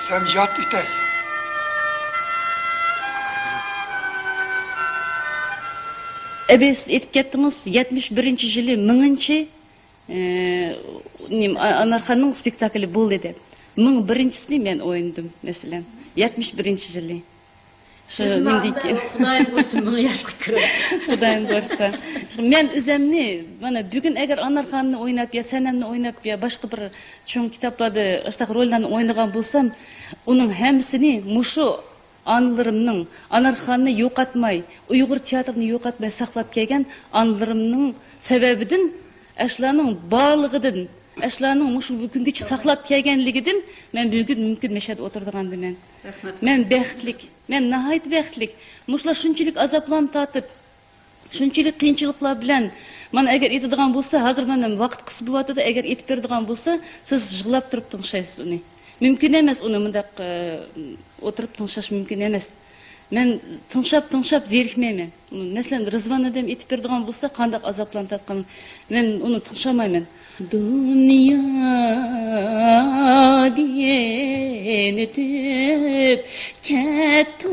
Sen yat iter. Biz etip kettimiz 71-жылы 1000-чі Анарханның спектаклі болды деп. 1001-сіне мен ойындым, мәселен. 71-жылы. Siz Xudayın korusun bunu yaşlı kırın. Xudayın korusun. Men özümni, bana bugün eğer Anarxanны oynap ya, Sənəmni oynap ya, başqa bir çoğun kitaplarda ıştaq rollarını oynagan bolsam, onun hemsini muşu anılarımның Anarxanны yo'qatmay, Uyghur teatrını yo'qatmay saqlab kelgan anılarımның sebebidin, ashlarning barlig'idan, ashlarning muşu bugungacha saqlab kelganligidan men bugun mumkin mashhad o'tirdigandim men. Men baxtlik, men nahayat baxtlik. Muşlar shunchalik azoblarni tatib, shunchalik qiyinchiliklar bilan mana agar etadigan bo'lsa, hozir mana vaqt qisib bo'lyapti, agar etib beradigan bo'lsa, siz yig'lab turib tinglashasiz uni. Mümkün emas uni mundaq o'tirib tinglash mumkin emas. Men tinglab zerikmayman. Masalan, Rizvan adam etib beradigan bo'lsa, qanday azoblarni tatgan, men uni tinglamayman. Dünya diyen ötüp kettik